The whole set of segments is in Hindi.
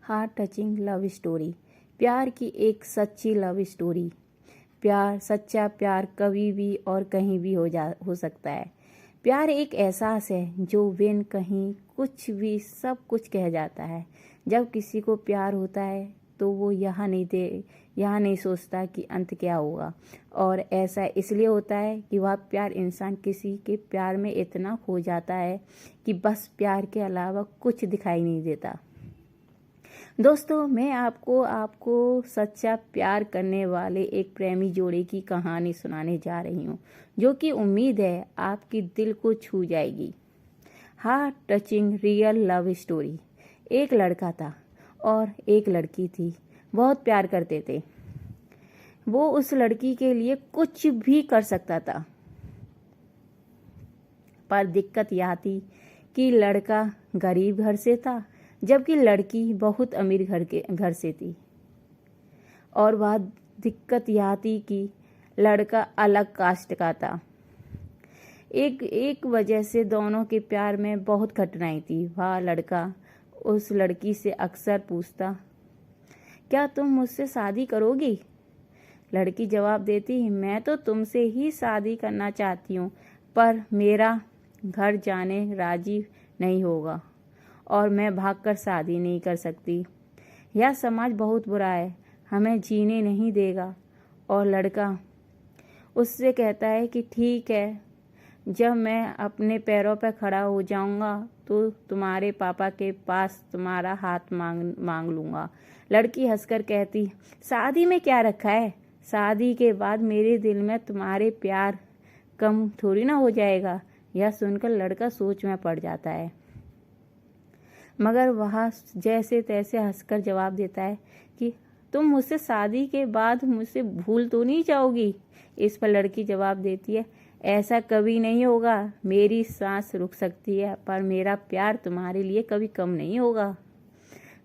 Heart touching love story. प्यार की एक सच्ची लव स्टोरी। प्यार, सच्चा प्यार कभी भी और कहीं भी हो सकता है। प्यार एक एहसास है जो बिन कहीं कुछ भी सब कुछ कह जाता है। जब किसी को प्यार होता है तो वो यहाँ नहीं सोचता कि अंत क्या होगा। और ऐसा इसलिए होता है कि वह प्यार इंसान किसी के प्यार में इतना खो जाता है कि बस प्यार के अलावा कुछ दिखाई नहीं देता। दोस्तों, मैं आपको सच्चा प्यार करने वाले एक प्रेमी जोड़े की कहानी सुनाने जा रही हूँ, जो कि उम्मीद है आपकी दिल को छू जाएगी। Heart touching real love story. एक लड़का था और एक लड़की थी। बहुत प्यार करते थे। वो उस लड़की के लिए कुछ भी कर सकता था, पर दिक्कत यह थी कि लड़का गरीब घर से था, जबकि लड़की बहुत अमीर घर से थी। और वह दिक्कत यह थी कि लड़का अलग कास्ट का था। एक वजह से दोनों के प्यार में बहुत कठिनाई थी। वह लड़का उस लड़की से अक्सर पूछता, क्या तुम मुझसे शादी करोगी? लड़की जवाब देती, मैं तो तुमसे ही शादी करना चाहती हूँ, पर मेरा घर जाने राजी नहीं होगा और मैं भागकर शादी नहीं कर सकती। यह समाज बहुत बुरा है, हमें जीने नहीं देगा। और लड़का उससे कहता है कि ठीक है, जब मैं अपने पैरों पर खड़ा हो जाऊंगा तो तुम्हारे पापा के पास तुम्हारा हाथ मांग लूंगा। लड़की हंसकर कहती, शादी में क्या रखा है? शादी के बाद मेरे दिल में तुम्हारे प्यार कम थोड़ी ना हो जाएगा। यह सुनकर लड़का सोच में पड़ जाता है, मगर वह जैसे तैसे हंसकर जवाब देता है कि तुम मुझसे शादी के बाद मुझसे भूल तो नहीं जाओगी? इस पर लड़की जवाब देती है, ऐसा कभी नहीं होगा। मेरी सांस रुक सकती है, पर मेरा प्यार तुम्हारे लिए कभी कम नहीं होगा।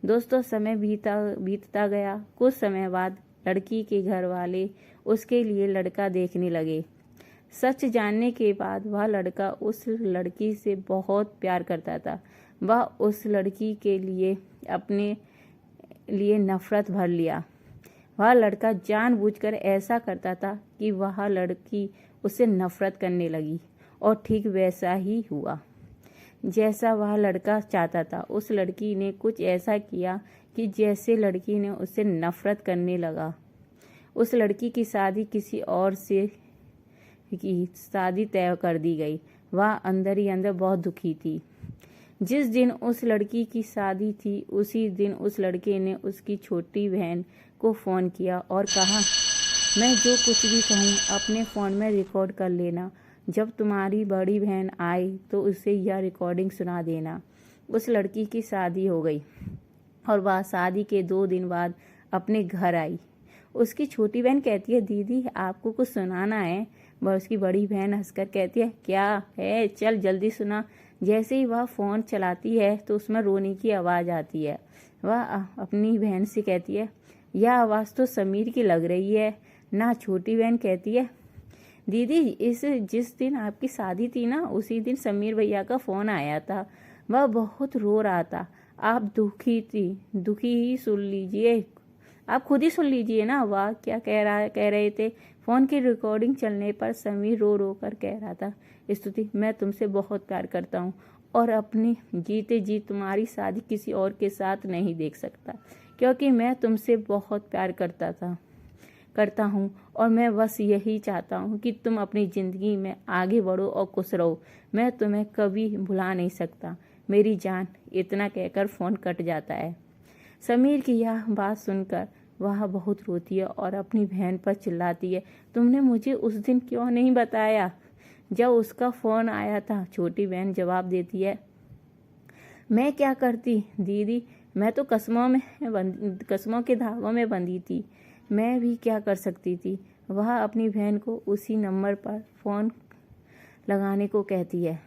दोस्तों, समय बीतता गया। कुछ समय बाद लड़की के घर वाले उसके लिए लड़का देखने लगे। सच जानने के बाद वह लड़का उस लड़की से बहुत प्यार करता था। वह उस लड़की के लिए अपने लिए नफरत भर लिया। वह लड़का जानबूझकर ऐसा करता था कि वह लड़की उससे नफरत करने लगी। और ठीक वैसा ही हुआ जैसा वह लड़का चाहता था। उस लड़की ने कुछ ऐसा किया कि जैसे लड़की ने उससे नफरत करने लगा। उस लड़की की शादी किसी और से शादी तय कर दी गई। वह अंदर ही अंदर बहुत दुखी थी। जिस दिन उस लड़की की शादी थी, उसी दिन उस लड़के ने उसकी छोटी बहन को फ़ोन किया और कहा, मैं जो कुछ भी कहूँ अपने फ़ोन में रिकॉर्ड कर लेना। जब तुम्हारी बड़ी बहन आए तो उसे यह रिकॉर्डिंग सुना देना। उस लड़की की शादी हो गई और वह शादी के 2 दिन बाद अपने घर आई। उसकी छोटी बहन कहती है, दीदी आपको कुछ सुनाना है। वह उसकी बड़ी बहन हंसकर कहती है, क्या है, चल जल्दी सुना। जैसे ही वह फ़ोन चलाती है तो उसमें रोने की आवाज़ आती है। वह अपनी बहन से कहती है, यह आवाज़ तो समीर की लग रही है ना। छोटी बहन कहती है, दीदी जिस दिन आपकी शादी थी ना, उसी दिन समीर भैया का फ़ोन आया था। वह बहुत रो रहा था। आप दुखी ही सुन लीजिए, आप खुद ही सुन लीजिए ना। वह क्या कह रहे थे। फ़ोन की रिकॉर्डिंग चलने पर समीर रो रो कर कह रहा था, स्तुति मैं तुमसे बहुत प्यार करता हूँ और अपनी जीते जी तुम्हारी शादी किसी और के साथ नहीं देख सकता, क्योंकि मैं तुमसे बहुत प्यार करता हूँ और मैं बस यही चाहता हूँ कि तुम अपनी ज़िंदगी में आगे बढ़ो और खुश रहो। मैं तुम्हें कभी भुला नहीं सकता मेरी जान। इतना कहकर फ़ोन कट जाता है। समीर की यह बात सुनकर वह बहुत रोती है और अपनी बहन पर चिल्लाती है, तुमने मुझे उस दिन क्यों नहीं बताया जब उसका फ़ोन आया था? छोटी बहन जवाब देती है, मैं क्या करती दीदी, मैं तो कसमों के धागों में बंधी थी। मैं भी क्या कर सकती थी। वह अपनी बहन को उसी नंबर पर फ़ोन लगाने को कहती है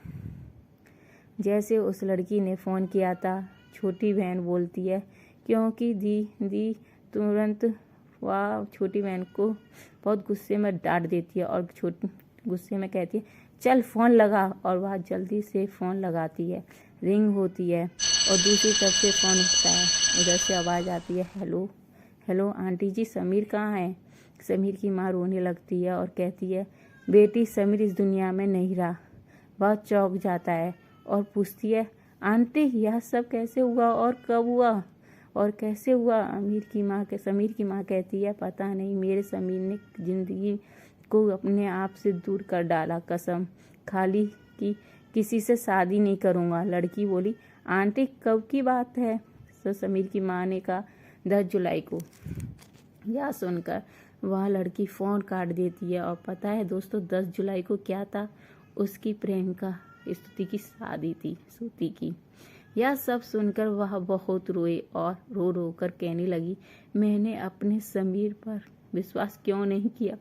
जैसे उस लड़की ने फ़ोन किया था। छोटी बहन बोलती है, क्योंकि दी तुरंत वह छोटी बहन को बहुत गुस्से में डांट देती है और गुस्से में कहती है, चल फ़ोन लगा। और वह जल्दी से फ़ोन लगाती है। रिंग होती है और दूसरी तरफ से फ़ोन उठता है। उधर से आवाज़ आती है, हेलो हेलो आंटी जी, समीर कहाँ है? समीर की माँ रोने लगती है और कहती है, बेटी समीर इस दुनिया में नहीं रहा। बहुत चौंक जाता है और पूछती है, आंटी यह सब कैसे हुआ और कब हुआ और कैसे हुआ? समीर की माँ कहती है, पता नहीं, मेरे समीर ने जिंदगी को अपने आप से दूर कर डाला। कसम खा ली कि किसी से शादी नहीं करूँगा। लड़की बोली, आंटी कब की बात है? तो समीर की माँ ने कहा, 10 जुलाई को। यह सुनकर वह लड़की फ़ोन काट देती है। और पता है दोस्तों, 10 जुलाई को क्या था? उसकी प्रेमिका स्तुति की शादी थी, श्रुति की। यह सब सुनकर वह बहुत रोए और रो रो कर कहने लगी, मैंने अपने समीर पर विश्वास क्यों नहीं किया?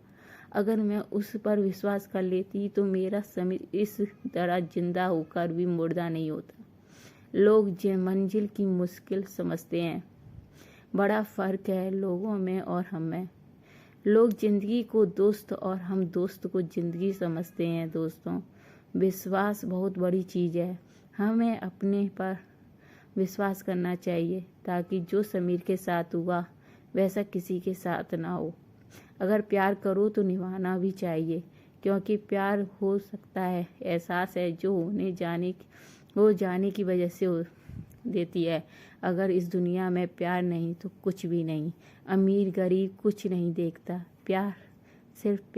अगर मैं उस पर विश्वास कर लेती तो मेरा समीर इस तरह जिंदा होकर भी मुर्दा नहीं होता। लोग मंजिल की मुश्किल समझते हैं। बड़ा फर्क है लोगों में और हम में। लोग जिंदगी को दोस्त और हम दोस्त को जिंदगी समझते हैं। दोस्तों, विश्वास बहुत बड़ी चीज़ है। हमें अपने पर विश्वास करना चाहिए ताकि जो समीर के साथ हुआ वैसा किसी के साथ ना हो। अगर प्यार करो तो निभाना भी चाहिए, क्योंकि प्यार हो सकता है एहसास है जो हो जाने की वजह से हो देती है। अगर इस दुनिया में प्यार नहीं तो कुछ भी नहीं। अमीर गरीब कुछ नहीं देखता, प्यार सिर्फ प्यार।